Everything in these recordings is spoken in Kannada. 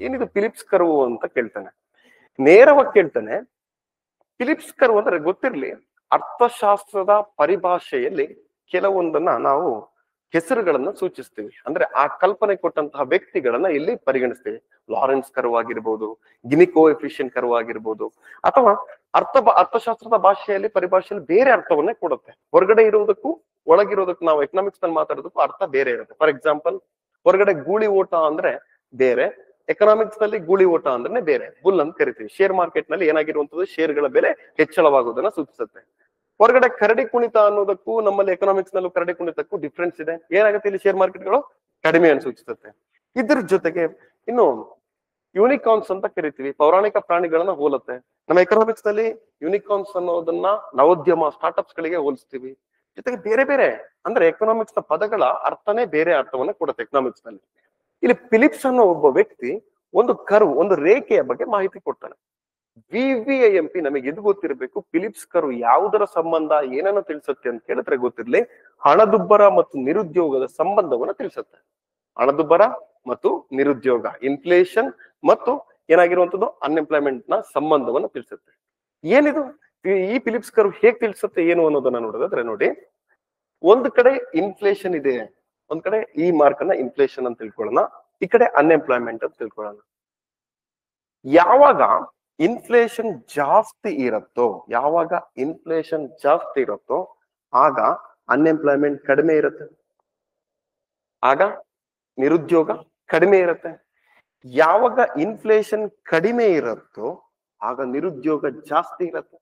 ಏನಿದು ಫಿಲಿಪ್ಸ್ ಕರ್ವ್ ಅಂತ ಕೇಳ್ತಾನೆ. ನೇರವಾಗಿ ಕೇಳ್ತಾನೆ. ಫಿಲಿಪ್ಸ್ ಕರ್ವ್ ಅಂದ್ರೆ ಗೊತ್ತಿರ್ಲಿ, ಅರ್ಥಶಾಸ್ತ್ರದ ಪರಿಭಾಷೆಯಲ್ಲಿ ಕೆಲವೊಂದನ್ನ ನಾವು ಹೆಸರುಗಳನ್ನ ಸೂಚಿಸ್ತೀವಿ. ಅಂದ್ರೆ ಆ ಕಲ್ಪನೆ ಕೊಟ್ಟಂತಹ ವ್ಯಕ್ತಿಗಳನ್ನ ಇಲ್ಲಿ ಪರಿಗಣಿಸ್ತೀವಿ. ಲಾರೆನ್ಸ್ ಕರ್ವ್ ಆಗಿರ್ಬೋದು, ಗಿನಿ ಕೋಎಫಿಷಿಯಂಟ್ ಕರ್ವ್ ಆಗಿರ್ಬೋದು, ಅಥವಾ ಅರ್ಥಶಾಸ್ತ್ರದ ಭಾಷೆಯಲ್ಲಿ ಪರಿಭಾಷೆಯಲ್ಲಿ ಬೇರೆ ಅರ್ಥವನ್ನೇ ಕೊಡುತ್ತೆ. ಹೊರಗಡೆ ಇರುವುದಕ್ಕೂ ಒಳಗಿರೋದಕ್ಕೂ, ನಾವು ಎಕನಾಮಿಕ್ಸ್ ನಲ್ಲಿ ಮಾತಾಡೋದಕ್ಕೂ ಅರ್ಥ ಬೇರೆ ಇರುತ್ತೆ. ಫಾರ್ ಎಕ್ಸಾಂಪಲ್, ಹೊರಗಡೆ ಗೂಳಿ ಓಟ ಅಂದ್ರೆ ಬೇರೆ, ಎಕನಾಮಿಕ್ಸ್ ನಲ್ಲಿ ಗೂಳಿ ಓಟ ಅಂದ್ರೆ ಬೇರೆ, ಬುಲ್ ಅಂತ ಕರಿತೀವಿ. ಶೇರ್ ಮಾರ್ಕೆಟ್ ನಲ್ಲಿ ಏನಾಗಿರುವಂತದ್ದು, ಶೇರ್ಗಳ ಬೆಲೆ ಹೆಚ್ಚಳವಾಗುವುದನ್ನ ಸೂಚಿಸುತ್ತೆ. ಹೊರಗಡೆ ಕರಡಿ ಕುಣಿತ ಅನ್ನೋದಕ್ಕೂ ನಮ್ಮಲ್ಲಿ ಎಕನಾಮಿಕ್ಸ್ ನಲ್ಲೂ ಕರಡಿ ಕುಣಿತಕ್ಕೂ ಡಿಫ್ರೆನ್ಸ್ ಇದೆ. ಏನಾಗುತ್ತೆ, ಇಲ್ಲಿ ಶೇರ್ ಮಾರ್ಕೆಟ್ಗಳು ಕಡಿಮೆಯನ್ನು ಸೂಚಿಸುತ್ತೆ. ಇದ್ರ ಜೊತೆಗೆ ಇನ್ನು ಯೂನಿಕಾರ್ನ್ಸ್ ಅಂತ ಕರಿತೀವಿ, ಪೌರಾಣಿಕ ಪ್ರಾಣಿಗಳನ್ನ ಹೋಲುತ್ತೆ. ನಮ್ಮ ಎಕನಾಮಿಕ್ಸ್ ನಲ್ಲಿ ಯೂನಿಕಾರ್ನ್ಸ್ ಅನ್ನೋದನ್ನ ನವೋದ್ಯಮ ಸ್ಟಾರ್ಟ್ಅಪ್ಸ್ ಗಳಿಗೆ ಹೋಲಿಸ್ತೀವಿ. ಜೊತೆಗೆ ಬೇರೆ ಬೇರೆ, ಅಂದ್ರೆ ಎಕನಾಮಿಕ್ಸ್ ನ ಪದಗಳ ಅರ್ಥನೇ ಬೇರೆ ಅರ್ಥವನ್ನ ಕೊಡುತ್ತೆ ಎಕನಾಮಿಕ್ಸ್ ನಲ್ಲಿ. ಇಲ್ಲಿ ಫಿಲಿಪ್ಸ್ ಅನ್ನೋ ಒಬ್ಬ ವ್ಯಕ್ತಿ ಒಂದು ಕರ್ವ್, ಒಂದು ರೇಖೆಯ ಬಗ್ಗೆ ಮಾಹಿತಿ ಕೊಡ್ತಾನೆ. VVIMP ನಮಗೆ ಇದು ಗೊತ್ತಿರಬೇಕು. ಫಿಲಿಪ್ಸ್ ಕರ್ವ್ ಯಾವುದರ ಸಂಬಂಧ, ಏನನ್ನ ತಿಳಿಸುತ್ತೆ ಅಂತ ಕೇಳಿದ್ರೆ ಗೊತ್ತಿರ್ಲಿ, ಹಣದುಬ್ಬರ ಮತ್ತು ನಿರುದ್ಯೋಗದ ಸಂಬಂಧವನ್ನ ತಿಳಿಸುತ್ತೆ. ಹಣದುಬ್ಬರ ಮತ್ತು ನಿರುದ್ಯೋಗ, ಇನ್ಫ್ಲೇಷನ್ ಮತ್ತು ಏನಾಗಿರುವಂತದ್ದು ಅನ್ಎಂಪ್ಲಾಯ್ಮೆಂಟ್ ನ ಸಂಬಂಧವನ್ನ ತಿಳಿಸುತ್ತೆ. ಏನಿದು ಈ ಫಿಲಿಪ್ಸ್ ಕರ್ವ್ ಹೇಗ್ ತಿಳಿಸುತ್ತೆ ಏನು ಅನ್ನೋದನ್ನ ನೋಡೋದಾದ್ರೆ ನೋಡಿ, ಒಂದ್ ಕಡೆ ಇನ್ಫ್ಲೇಷನ್ ಇದೆ, ಒಂದ್ ಕಡೆ ಈ ಮಾರ್ಕ್ ಅನ್ನ ಇನ್ಫ್ಲೇಷನ್ ಅಂತ ತಿಳ್ಕೊಳ್ಳೋಣ, ಈ ಕಡೆ ಅನ್ಎಂಪ್ಲಾಯ್ಮೆಂಟ್ ಅಂತ ತಿಳ್ಕೊಳ್ಳೋಣ. ಯಾವಾಗ ಇನ್ಫ್ಲೇಷನ್ ಜಾಸ್ತಿ ಇರುತ್ತೋ, ಯಾವಾಗ ಇನ್ಫ್ಲೇಷನ್ ಜಾಸ್ತಿ ಇರುತ್ತೋ ಆಗ ಅನ್ಎಂಪ್ಲಾಯ್ಮೆಂಟ್ ಕಡಿಮೆ ಇರುತ್ತೆ, ಆಗ ನಿರುದ್ಯೋಗ ಕಡಿಮೆ ಇರುತ್ತೆ. ಯಾವಾಗ ಇನ್ಫ್ಲೇಷನ್ ಕಡಿಮೆ ಇರುತ್ತೋ ಆಗ ನಿರುದ್ಯೋಗ ಜಾಸ್ತಿ ಇರುತ್ತೆ.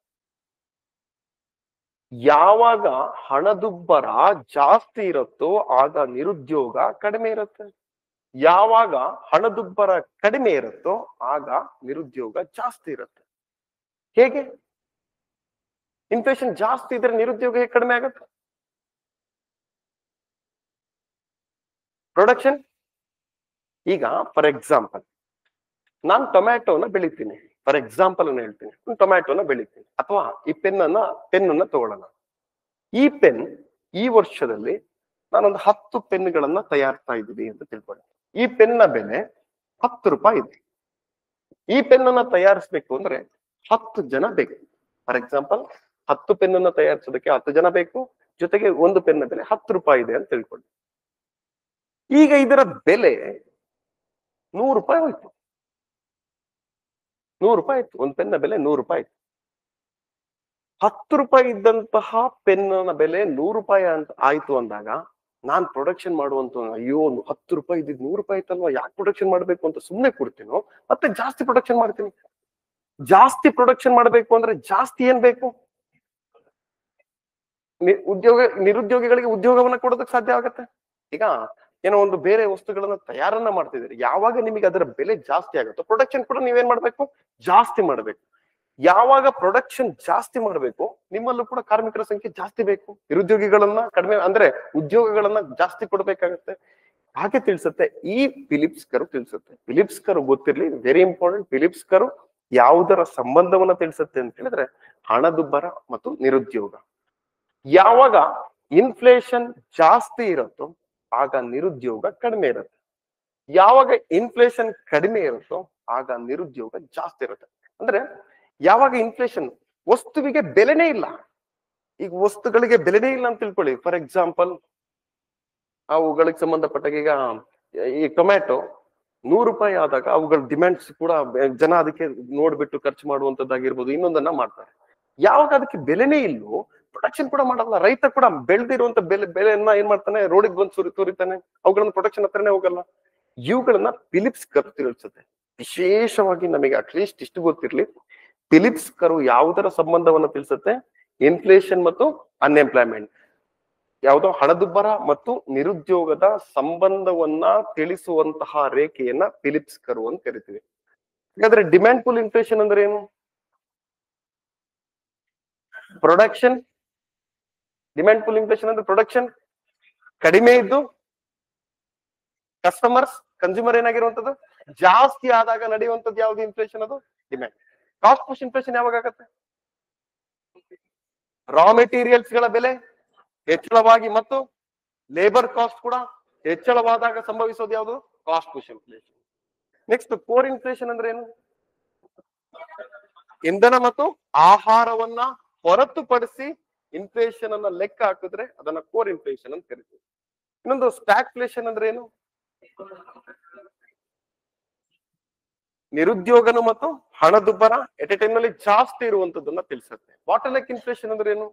ಯಾವಾಗ ಹಣದುಬ್ಬರ ಜಾಸ್ತಿ ಇರುತ್ತೋ ಆಗ ನಿರುದ್ಯೋಗ ಕಡಿಮೆ ಇರುತ್ತೆ. ಯಾವಾಗ ಹಣದುಬ್ಬರ ಕಡಿಮೆ ಇರುತ್ತೋ ಆಗ ನಿರುದ್ಯೋಗ ಜಾಸ್ತಿ ಇರುತ್ತೆ. ಹೇಗೆ? ಇನ್ಫ್ಲೇಷನ್ ಜಾಸ್ತಿ ಇದ್ರೆ ನಿರುದ್ಯೋಗ ಹೇಗೆ ಕಡಿಮೆ ಆಗುತ್ತೆ? ಪ್ರೊಡಕ್ಷನ್. ಈಗ ಫಾರ್ ಎಕ್ಸಾಂಪಲ್, ನಾನು ಟೊಮ್ಯಾಟೋನ ಬೆಳಿತೀನಿ, ಫಾರ್ ಎಕ್ಸಾಂಪಲ್ ಅನ್ನು ಹೇಳ್ತೀನಿ, ಟೊಮ್ಯಾಟೋನ ಬೆಳಿತೀನಿ. ಅಥವಾ ಈ ಪೆನ್ನನ್ನ ತಗೊಳ್ಳೋಣ. ಈ ಪೆನ್ ಈ ವರ್ಷದಲ್ಲಿ ನಾನೊಂದು 10 ಪೆನ್ಗಳನ್ನ ತಯಾರಿಸ್ತಾ ಇದ್ದೀನಿ ಅಂತ ತಿಳ್ಕೊಳ್ಳಿ. ಈ ಪೆನ್ನ ಬೆಲೆ 10 ರೂಪಾಯಿ ಇದೆ. ಈ ಪೆನ್ನನ್ನ ತಯಾರಿಸ್ಬೇಕು ಅಂದ್ರೆ 10 ಜನ ಬೇಕು. ಫಾರ್ ಎಕ್ಸಾಂಪಲ್, 10 ಪೆನ್ನನ್ನ ತಯಾರಿಸೋದಕ್ಕೆ 10 ಜನ ಬೇಕು, ಜೊತೆಗೆ ಒಂದು ಪೆನ್ನ ಬೆಲೆ 10 ರೂಪಾಯಿ ಇದೆ ಅಂತ ತಿಳ್ಕೊಳ್ಳಿ. ಈಗ ಇದರ ಬೆಲೆ 100 ರೂಪಾಯಿ ಹೋಯ್ತು. 100 ರೂಪಾಯಿ ಆಯ್ತು, ಒಂದು ಪೆನ್ನ ಬೆಲೆ 100 ರೂಪಾಯಿ ಆಯ್ತು. 10 ರೂಪಾಯಿ ಇದ್ದಂತಹ ಪೆನ್ನ ಬೆಲೆ 100 ರೂಪಾಯಿ ಅಂತ ಆಯ್ತು ಅಂದಾಗ ನಾನ್ ಪ್ರೊಡಕ್ಷನ್ ಮಾಡುವಂತ, ಅಯ್ಯೋ ಒಂದು 10 ರೂಪಾಯಿ ಇದ್ದಿದ್ 100 ರೂಪಾಯಿ ಆಯ್ತಲ್ವಾ, ಯಾಕೆ ಪ್ರೊಡಕ್ಷನ್ ಮಾಡ್ಬೇಕು ಅಂತ ಸುಮ್ಮನೆ ಕೊಡ್ತೀನೋ, ಮತ್ತೆ ಜಾಸ್ತಿ ಪ್ರೊಡಕ್ಷನ್ ಮಾಡ್ತೀನಿ. ಜಾಸ್ತಿ ಪ್ರೊಡಕ್ಷನ್ ಮಾಡ್ಬೇಕು ಅಂದ್ರೆ ಜಾಸ್ತಿ ಏನ್ ಬೇಕು? ನಿರುದ್ಯೋಗಿಗಳಿಗೆ ಉದ್ಯೋಗವನ್ನ ಕೊಡೋದಕ್ಕೆ ಸಾಧ್ಯ ಆಗತ್ತೆ. ಈಗ ಏನೋ ಒಂದು ಬೇರೆ ವಸ್ತುಗಳನ್ನ ತಯಾರನ್ನ ಮಾಡ್ತಿದ್ದೀರಿ, ಯಾವಾಗ ನಿಮಗೆ ಅದರ ಬೆಲೆ ಜಾಸ್ತಿ ಆಗುತ್ತೋ ಪ್ರೊಡಕ್ಷನ್ ಕೂಡ ನೀವೇನ್ ಮಾಡ್ಬೇಕು? ಜಾಸ್ತಿ ಮಾಡ್ಬೇಕು. ಯಾವಾಗ ಪ್ರೊಡಕ್ಷನ್ ಜಾಸ್ತಿ ಮಾಡ್ಬೇಕು, ನಿಮ್ಮಲ್ಲೂ ಕೂಡ ಕಾರ್ಮಿಕರ ಸಂಖ್ಯೆ ಜಾಸ್ತಿ ಬೇಕು. ನಿರುದ್ಯೋಗಿಗಳನ್ನ ಕಡಿಮೆ ಅಂದ್ರೆ ಉದ್ಯೋಗಗಳನ್ನ ಜಾಸ್ತಿ ಕೊಡ್ಬೇಕಾಗತ್ತೆ. ಹಾಗೆ ತಿಳಿಸುತ್ತೆ ಈ ಫಿಲಿಪ್ಸ್ ಕರ್ವ್ ತಿಳಿಸುತ್ತೆ. ಫಿಲಿಪ್ಸ್ ಕರ್ವ್ ಗೊತ್ತಿರ್ಲಿ, ವೆರಿ ಇಂಪಾರ್ಟೆಂಟ್. ಫಿಲಿಪ್ಸ್ ಕರ್ವ್ ಯಾವುದರ ಸಂಬಂಧವನ್ನ ತಿಳಿಸುತ್ತೆ ಅಂತ ಹೇಳಿದ್ರೆ ಹಣದುಬ್ಬರ ಮತ್ತು ನಿರುದ್ಯೋಗ. ಯಾವಾಗ ಇನ್ಫ್ಲೇಷನ್ ಜಾಸ್ತಿ ಇರುತ್ತೋ ಆಗ ನಿರುದ್ಯೋಗ ಕಡಿಮೆ ಇರುತ್ತೆ. ಯಾವಾಗ ಇನ್ಫ್ಲೇಷನ್ ಕಡಿಮೆ ಇರುತ್ತೋ ಆಗ ನಿರುದ್ಯೋಗ ಜಾಸ್ತಿ ಇರುತ್ತೆ. ಅಂದ್ರೆ ಯಾವಾಗ ಇನ್ಫ್ಲೇಷನ್, ವಸ್ತುವಿಗೆ ಬೆಲೆನೇ ಇಲ್ಲ, ಈಗ ವಸ್ತುಗಳಿಗೆ ಬೆಲೆನೇ ಇಲ್ಲ ಅಂತ ತಿಳ್ಕೊಳ್ಳಿ. ಫಾರ್ ಎಕ್ಸಾಂಪಲ್, ಅವುಗಳಿಗೆ ಸಂಬಂಧಪಟ್ಟಾಗ ಈಗ ಈ ಟೊಮ್ಯಾಟೊ 100 ರೂಪಾಯಿ ಆದಾಗ ಅವುಗಳ ಡಿಮ್ಯಾಂಡ್ಸ್ ಕೂಡ ಜನ ಅದಕ್ಕೆ ನೋಡ್ಬಿಟ್ಟು ಖರ್ಚು ಮಾಡುವಂತದ್ದಾಗಿರ್ಬೋದು, ಇನ್ನೊಂದನ್ನ ಮಾಡ್ತಾರೆ. ಯಾವಾಗ ಅದಕ್ಕೆ ಬೆಲೆನೇ ಇಲ್ಲೋ ಪ್ರೊಡಕ್ಷನ್ ಕೂಡ ಮಾಡಲ್ಲ. ರೈತ ಕೂಡ ಬೆಳೆದಿರುವಂತ ಬೆಲೆಯನ್ನ ಏನ್ ಮಾಡ್ತಾನೆ, ರೋಡಿಗೆ ಬಂದು ತೋರಿತಾನೆ, ಅವುಗಳನ್ನ ಪ್ರೊಡಕ್ಷನ್ ಹತ್ರನೇ ಹೋಗಲ್ಲ. ಇವುಗಳನ್ನ ಫಿಲಿಪ್ಸ್ ಕರ್ವ್ ತಿಳಿಸುತ್ತೆ. ವಿಶೇಷವಾಗಿ ನಮಗೆ ಅಟ್ಲೀಸ್ಟ್ ಇಷ್ಟು ಗೊತ್ತಿರ್ಲಿ, ಫಿಲಿಪ್ಸ್ ಕರ್ವ್ ಯಾವುದರ ಸಂಬಂಧವನ್ನ ತಿಳಿಸುತ್ತೆ? ಇನ್ಫ್ಲೇಷನ್ ಮತ್ತು ಅನ್ಎಂಪ್ಲಾಯ್ಮೆಂಟ್, ಯಾವುದೋ ಹಣದುಬ್ಬರ ಮತ್ತು ನಿರುದ್ಯೋಗದ ಸಂಬಂಧವನ್ನ ತಿಳಿಸುವಂತಹ ರೇಖೆಯನ್ನ ಫಿಲಿಪ್ಸ್ ಕರ್ವ್ ಅಂತ ಕರಿತೀವಿ. ಹಾಗಾದ್ರೆ ಡಿಮ್ಯಾಂಡ್ ಪುಲ್ ಇನ್ಫ್ಲೇಷನ್ ಅಂದ್ರೆ ಏನು? ಪ್ರೊಡಕ್ಷನ್. ಡಿಮ್ಯಾಂಡ್ ಪುಲ್ ಇನ್ಫ್ಲೇಷನ್ ಅಂದ್ರೆ ಪ್ರೊಡಕ್ಷನ್ ಕಡಿಮೆ ಇದ್ದು ಕನ್ಸ್ಯೂಮರ್ ಏನಾಗಿರುವಂತದ್ದು ಜಾಸ್ತಿ ಆದಾಗ ನಡೆಯುವಂತದ್ದು ಯಾವ್ದು ಇನ್ಫ್ಲೇಷನ್? ಅದು ಡಿಮ್ಯಾಂಡ್. ಕಾಸ್ಟ್ ಪುಶ್ ಇನ್ಫ್ಲೇಷನ್ ಯಾವಾಗ ಆಗತ್ತೆ? ರಾ ಮೆಟೀರಿಯಲ್ಸ್ ಗಳ ಬೆಲೆ ಹೆಚ್ಚಳವಾಗಿ ಮತ್ತು ಲೇಬರ್ ಕಾಸ್ಟ್ ಕೂಡ ಹೆಚ್ಚಳವಾದಾಗ ಸಂಭವಿಸೋದು ಯಾವುದು? Cost push inflation. Next core inflation ಅಂದ್ರೆ ಏನು? ಇಂಧನ ಮತ್ತು ಆಹಾರವನ್ನ ಹೊರತುಪಡಿಸಿ ಇನ್ಫ್ಲೇಷನ್ ಅನ್ನ ಲೆಕ್ಕ ಹಾಕಿದ್ರೆ ಅದನ್ನ ಕೋರ್ ಇನ್ಫ್ಲೇಷನ್ ಅಂತ ಕರಿತೀವಿ. ಇನ್ನೊಂದು ಸ್ಟ್ಯಾಗ್ಫ್ಲೇಷನ್ ಅಂದ್ರೆ ಏನು? ನಿರುದ್ಯೋಗನು ಮತ್ತು ಹಣದುಬ್ಬರ ಎಟ್ ಎ ಟೈಮ್ ನಲ್ಲಿ ಜಾಸ್ತಿ ಇರುವಂತದನ್ನ ತಿಳಿಸುತ್ತೆ. ಬಾಟಲ್ ನೆಕ್ ಇನ್ಫ್ಲೇಷನ್ ಅಂದ್ರೆ ಏನು?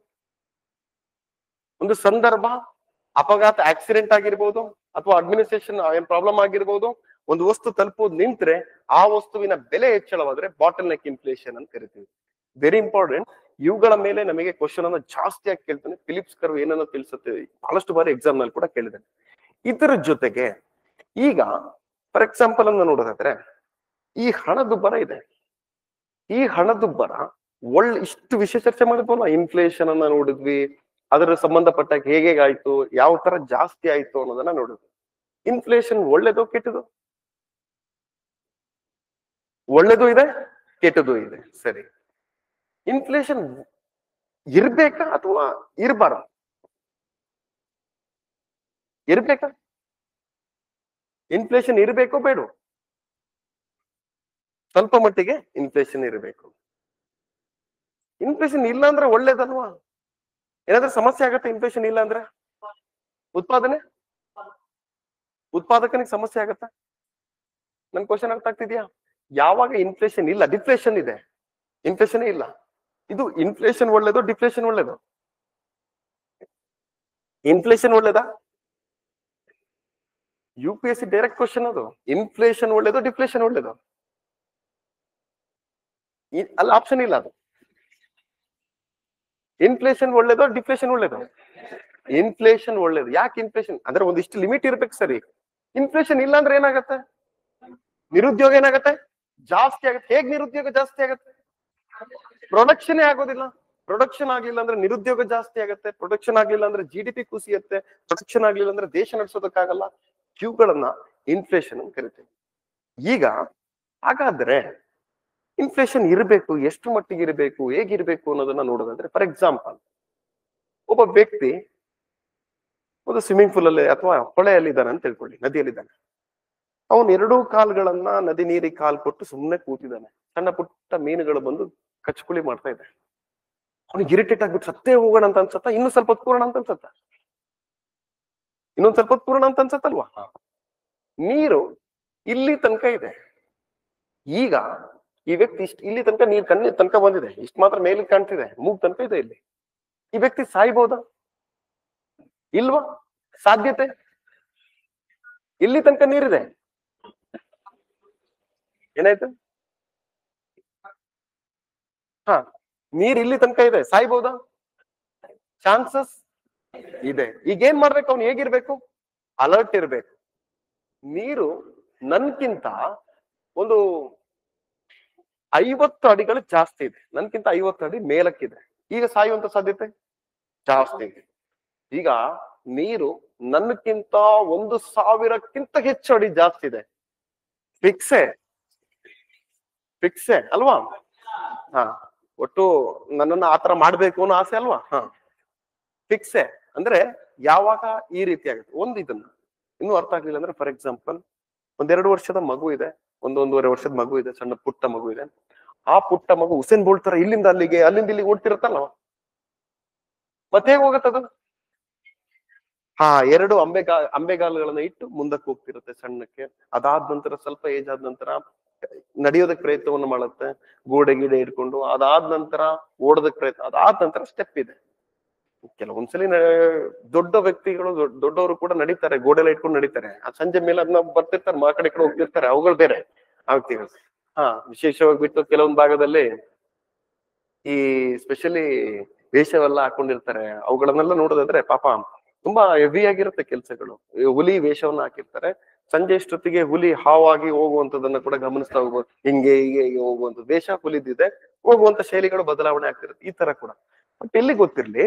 ಒಂದು ಸಂದರ್ಭ, ಅಪಘಾತ, ಆಕ್ಸಿಡೆಂಟ್ ಆಗಿರ್ಬೋದು, ಅಥವಾ ಅಡ್ಮಿನಿಸ್ಟ್ರೇಷನ್ ಏನ್ ಪ್ರಾಬ್ಲಮ್ ಆಗಿರ್ಬೋದು, ಒಂದು ವಸ್ತು ತಲುಪೋದು ನಿಂತ್ರೆ ಆ ವಸ್ತುವಿನ ಬೆಲೆ ಹೆಚ್ಚಳವಾದ್ರೆ ಬಾಟಲ್ ನೆಕ್ ಇನ್ಫ್ಲೇಷನ್ ಅಂತ ಕರಿತೀವಿ. Very important. ಇವುಗಳ ಮೇಲೆ ನಮಗೆ ಕ್ವಶನ್ ಅನ್ನು ಜಾಸ್ತಿಯಾಗಿ ಕೇಳ್ತಾನೆ. ಫಿಲಿಪ್ಸ್ ಕರ್ವ್ ಏನನ್ನ ತಿಳಿಸುತ್ತೆ, ಬಹಳಷ್ಟು ಬಾರಿ ಎಕ್ಸಾಮ್ ನಲ್ಲಿ ಕೂಡ ಕೇಳಿದ್ದೇನೆ. ಇದರ ಜೊತೆಗೆ ಈಗ ಫಾರ್ ಎಕ್ಸಾಂಪಲ್ ಅನ್ನು ನೋಡೋದಾದ್ರೆ, ಈ ಹಣದುಬ್ಬರ ಇದೆ. ಈ ಹಣದುಬ್ಬರ ಇಷ್ಟು ವಿಷಯ ಚರ್ಚೆ ಮಾಡಿದ್ವಲ್ಲ, ಇನ್ಫ್ಲೇಷನ್ ಅನ್ನ ನೋಡಿದ್ವಿ, ಅದರ ಸಂಬಂಧಪಟ್ಟ ಹೇಗಾಯ್ತು, ಯಾವ ತರ ಜಾಸ್ತಿ ಆಯ್ತು ಅನ್ನೋದನ್ನ ನೋಡಿದ್ವಿ. ಇನ್ಫ್ಲೇಷನ್ ಒಳ್ಳೇದು ಕೆಟ್ಟದು? ಒಳ್ಳೇದು ಇದೆ, ಕೆಟ್ಟದು ಇದೆ. ಸರಿ, ಇನ್ಫ್ಲೇಷನ್ ಇರ್ಬೇಕಾ ಅಥವಾ ಇರಬಾರ್ದು? ಇರ್ಬೇಕಾ? ಇನ್ಫ್ಲೇಷನ್ ಇರಬೇಕೋ ಬೇಡ? ಸ್ವಲ್ಪ ಮಟ್ಟಿಗೆ ಇನ್ಫ್ಲೇಷನ್ ಇರಬೇಕು. ಇನ್ಫ್ಲೇಷನ್ ಇಲ್ಲ ಅಂದ್ರೆ ಒಳ್ಳೇದಲ್ವಾ? ಏನಾದ್ರೂ ಸಮಸ್ಯೆ ಆಗತ್ತೆ ಇನ್ಫ್ಲೇಷನ್ ಇಲ್ಲ ಅಂದ್ರೆ? ಉತ್ಪಾದಕನಿಗೆ ಸಮಸ್ಯೆ ಆಗತ್ತ? ನನ್ ಕ್ವಶನ್ ಅರ್ಥ ಆಗ್ತಿದ್ಯಾ? ಯಾವಾಗ ಇನ್ಫ್ಲೇಷನ್ ಇಲ್ಲ, ಡಿಫ್ಲೇಷನ್ ಇದೆ, ಇನ್ಫ್ಲೇಷನ್ ಇಲ್ಲ, ಇದು ಇನ್ಫ್ಲೇಷನ್ ಒಳ್ಳೇದು, ಡಿಫ್ಲೇಷನ್ ಒಳ್ಳೇದು? ಇನ್ಫ್ಲೇಷನ್ ಒಳ್ಳೇದಾ? UPSC ಡೈರೆಕ್ಟ್ ಕ್ವಶನ್ ಅದು. ಇನ್ಫ್ಲೇಷನ್ ಒಳ್ಳೇದು, ಡಿಫ್ಲೇಷನ್ ಒಳ್ಳೇದು? ಅಲ್ಲಿ ಆಪ್ಷನ್ ಇಲ್ಲ. ಅದು ಇನ್ಫ್ಲೇಷನ್ ಒಳ್ಳೇದು, ಡಿಫ್ಲೇಷನ್ ಒಳ್ಳೇದು? ಇನ್ಫ್ಲೇಷನ್ ಒಳ್ಳೇದು. ಯಾಕೆ ಇನ್ಫ್ಲೇಷನ್ ಅಂದ್ರೆ ಒಂದಿಷ್ಟು ಲಿಮಿಟ್ ಇರ್ಬೇಕು. ಸರಿ, ಇನ್ಫ್ಲೇಷನ್ ಇಲ್ಲ ಅಂದ್ರೆ ಏನಾಗತ್ತೆ? ನಿರುದ್ಯೋಗ ಏನಾಗತ್ತೆ? ಜಾಸ್ತಿ ಆಗತ್ತೆ. ಹೇಗ್ ನಿರುದ್ಯೋಗ ಜಾಸ್ತಿ ಆಗತ್ತೆ? ಪ್ರೊಡಕ್ಷನ್ ಆಗೋದಿಲ್ಲ. ಪ್ರೊಡಕ್ಷನ್ ಆಗ್ಲಿಲ್ಲ ಅಂದ್ರೆ ನಿರುದ್ಯೋಗ ಜಾಸ್ತಿ ಆಗತ್ತೆ. ಪ್ರೊಡಕ್ಷನ್ ಆಗ್ಲಿಲ್ಲ ಅಂದ್ರೆ GDP ಕುಸಿಯತ್ತೆ. ಪ್ರೊಡಕ್ಷನ್ ಆಗ್ಲಿಲ್ಲ ಅಂದ್ರೆ ದೇಶ ನಡೆಸೋದಕ್ಕಾಗಲ್ಲ. ಇವುಗಳನ್ನ ಇನ್ಫ್ಲೇಷನ್ ಅಂತ ಕರಿತೀವಿ. ಈಗ ಹಾಗಾದ್ರೆ ಇನ್ಫ್ಲೇಷನ್ ಇರಬೇಕು, ಎಷ್ಟು ಮಟ್ಟಿಗೆ ಇರಬೇಕು, ಹೇಗಿರ್ಬೇಕು ಅನ್ನೋದನ್ನ ನೋಡೋದಾದ್ರೆ, ಫಾರ್ ಎಕ್ಸಾಂಪಲ್, ಒಬ್ಬ ವ್ಯಕ್ತಿ ಒಂದು ಸ್ವಿಮ್ಮಿಂಗ್ ಪೂಲ್ ಅಲ್ಲಿ ಅಥವಾ ಹೊಳೆಯಲ್ಲಿ ಇದ್ದಾನೆ ಅಂತ ತಿಳ್ಕೊಳ್ಳಿ, ನದಿಯಲ್ಲಿದ್ದಾನೆ. ಅವನು ಎರಡೂ ಕಾಲ್ಗಳನ್ನ ನದಿ ನೀರಿಗೆ ಕಾಲ್ ಕೊಟ್ಟು ಸುಮ್ಮನೆ ಕೂತಿದ್ದಾನೆ. ಸಣ್ಣ ಪುಟ್ಟ ಮೀನುಗಳು ಬಂದು ಕಚ್ಕುಳಿ ಮಾಡ್ತಾ ಇದೆ. ಅವನಿಗೆ ಇರಿಟೇಟ್ ಆಗ್ಬಿಟ್ಟು ಸತ್ತೇ ಹೋಗೋಣ ಅಂತ ಅನ್ಸತ್ತ? ಇನ್ನು ಸ್ವಲ್ಪ ಹೊತ್ತು ಪೂರ್ಣ ಅಂತ ಅನ್ಸತ್ತ? ಇನ್ನೊಂದ್ ಸ್ವಲ್ಪ ಹೊತ್ತು ಪೂರ್ಣ ಅಂತ ಅನ್ಸತ್ತಲ್ವಾ? ನೀರು ಇಲ್ಲಿ ತನಕ ಇದೆ. ಈಗ ಈ ವ್ಯಕ್ತಿ ಇಲ್ಲಿ ತನಕ ನೀರ್ ಕಣ್ಣಿನ ತನಕ ಬಂದಿದೆ, ಇಷ್ಟು ಮಾತ್ರ ಮೇಲೆ ಕಾಣ್ತಿದೆ, ಮೂಗ್ ತನಕ ಇದೆ. ಇಲ್ಲಿ ಈ ವ್ಯಕ್ತಿ ಸಾಯ್ಬೋದಾ? ಇಲ್ವಾ? ಸಾಧ್ಯತೆ? ಇಲ್ಲಿ ತನಕ ನೀರಿದೆ, ಏನಾಯ್ತು? ಹಾ, ನೀರ್ ಇಲ್ಲಿ ತನಕ ಇದೆ, ಸಾಯ್ಬೋದಾ? ಚಾನ್ಸಸ್ ಇದೆ. ಈಗ ಏನ್ ಮಾಡ್ಬೇಕು? ಅವ್ನು ಹೇಗಿರ್ಬೇಕು? ಅಲರ್ಟ್ ಇರ್ಬೇಕು. ನೀರು ನನ್ಕಿಂತ ಒಂದು 50 ಅಡಿಗಳು ಜಾಸ್ತಿ ಇದೆ, ನನ್ಕಿಂತ 50 ಅಡಿ ಮೇಲಕ್ಕಿದೆ. ಈಗ ಸಾಯುವಂತ ಸಾಧ್ಯತೆ ಜಾಸ್ತಿ ಇದೆ. ಈಗ ನೀರು ನನ್ಕಿಂತ 1000ಕ್ಕಿಂತ ಹೆಚ್ಚು ಅಡಿ ಜಾಸ್ತಿ ಇದೆ. ಫಿಕ್ಸೆ ಅಲ್ವಾ? ಹಾ, ಒಟ್ಟು ನನ್ನನ್ನ ಆತರ ಮಾಡ್ಬೇಕು ಅನ್ನೋ ಆಸೆ ಅಲ್ವಾ? ಹಾ, ಫಿಕ್ಸೆ ಅಂದ್ರೆ ಯಾವಾಗ ಈ ರೀತಿ ಆಗುತ್ತೆ. ಇದನ್ನ ಇನ್ನೂ ಅರ್ಥ ಆಗ್ಲಿಲ್ಲ ಅಂದ್ರೆ, ಫಾರ್ ಎಕ್ಸಾಂಪಲ್, 1-2 ವರ್ಷದ ಮಗು ಇದೆ, 1-1.5 ವರ್ಷದ ಮಗು ಇದೆ, ಸಣ್ಣ ಪುಟ್ಟ ಮಗು ಇದೆ. ಆ ಪುಟ್ಟ ಮಗು ಹುಸೇನ್ ಬೋಲ್ಟ್ ತರ ಇಲ್ಲಿಂದ ಅಲ್ಲಿಗೆ, ಅಲ್ಲಿಂದ ಇಲ್ಲಿಗೆ ಓಡ್ತಿರತ್ತಲ್ಲ, ಮತ್ತೆ ಹೇಗೆ ಹೋಗತ್ತದು? ಹಾ, 2 ಅಂಬೆಗಾಲುಗಳನ್ನ ಇಟ್ಟು ಮುಂದಕ್ಕೆ ಹೋಗ್ತಿರುತ್ತೆ ಸಣ್ಣಕ್ಕೆ. ಅದಾದ ನಂತರ ಸ್ವಲ್ಪ ಏಜ್ ಆದ ನಂತರ ನಡೆಯೋದಕ್ಕೆ ಪ್ರಯತ್ನವನ್ನು ಮಾಡುತ್ತೆ, ಗೋಡೆ ಗಿಡೆ ಇಟ್ಕೊಂಡು. ಅದಾದ ನಂತರ ಓಡೋದಕ್ಕೆ ಪ್ರಯತ್ನ. ಅದಾದ ನಂತರ ಸ್ಟೆಪ್ ಇದೆ. ಕೆಲವೊಂದ್ಸಲಿ ದೊಡ್ಡ ವ್ಯಕ್ತಿಗಳು, ದೊಡ್ಡವರು ಕೂಡ ನಡೀತಾರೆ, ಗೋಡೆಲ್ಲ ಇಟ್ಕೊಂಡು ನಡೀತಾರೆ. ಆ ಸಂಜೆ ಮೇಲೆ ಅದನ್ನ ಬರ್ತಿರ್ತಾರೆ, ಆ ಕಡೆ ಹೋಗ್ತಿರ್ತಾರೆ, ಅವುಗಳು ಬೇರೆ ಆ ವ್ಯಕ್ತಿಗಳು. ಹಾ, ವಿಶೇಷವಾಗಿ ಬಿಟ್ಟು ಕೆಲವೊಂದು ಭಾಗದಲ್ಲಿ ಈ ಸ್ಪೆಷಲಿ ವೇಷವೆಲ್ಲ ಹಾಕೊಂಡಿರ್ತಾರೆ. ಅವುಗಳನ್ನೆಲ್ಲ ನೋಡೋದಾದ್ರೆ ಪಾಪ ತುಂಬಾ ಹೆವಿ ಆಗಿರುತ್ತೆ ಕೆಲ್ಸಗಳು. ಹುಲಿ ವೇಷವನ್ನ ಹಾಕಿರ್ತಾರೆ. ಸಂಜೆ ಇಷ್ಟೊತ್ತಿಗೆ ಹುಲಿ ಹಾವಾಗಿ ಹೋಗುವಂತದನ್ನ ಕೂಡ ಗಮನಿಸ್ತಾ ಹೋಗ್ಬೋದು. ಹಿಂಗೆ ಹೀಗೆ ಹೀಗೆ ಹೋಗುವಂತ ವೇಷ ಹುಲಿದಿದೆ, ಹೋಗುವಂತ ಶೈಲಿಗಳು ಬದಲಾವಣೆ ಆಗ್ತಿರುತ್ತೆ. ಈ ತರ ಕೂಡ. ಬಟ್ ಎಲ್ಲಿ ಗೊತ್ತಿರ್ಲಿ,